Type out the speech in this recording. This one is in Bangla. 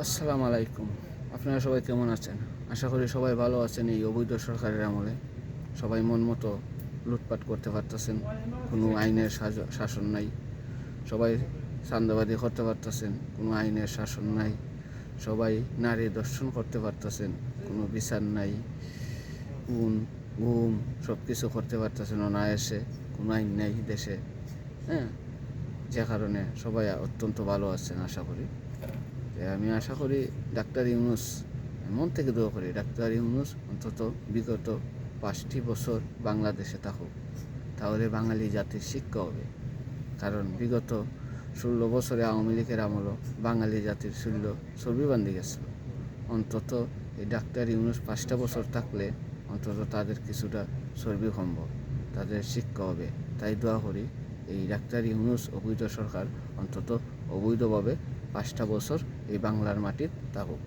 আসসালামু আলাইকুম। আপনারা সবাই কেমন আছেন? আশা করি সবাই ভালো আছেন। এই অবৈধ সরকারের আমলে সবাই মন মতো লুটপাট করতে পারতেছেন, কোনো আইনের শাসন নাই। সবাই চাঁদাবাজি করতে পারতেছেন, কোনো আইনের শাসন নাই। সবাই নারী দর্শন করতে পারতেছেন, কোনো বিচার নাই। খুন গুম সব কিছু করতে পারতেছেন অনায়াসে, কোনো আইন নেই দেশে। হ্যাঁ, যে কারণে সবাই অত্যন্ত ভালো আছেন আশা করি। আমি আশা করি ডাক্তার ইউনূস, মন থেকে দোয়া করি ডাক্তার ইউনূস অন্তত বিগত 5টি বছর বাংলাদেশে থাকুক, তাহলে বাঙালি জাতির শিক্ষা হবে। কারণ বিগত 16 বছরে আওয়ামী লীগের আমলও বাঙালি জাতির শরীর চর্বি বান্ধি গেছিল। অন্তত এই ডাক্তার ইউনূস 5টা বছর থাকলে অন্তত তাদের কিছুটা চর্বি কমব, তাদের শিক্ষা হবে। তাই দোয়া করি এই ডাক্তার ইউনূস অবৈধ সরকার অন্তত অবৈধভাবে 5টা বছর এই বাংলার মাটির থাকুক।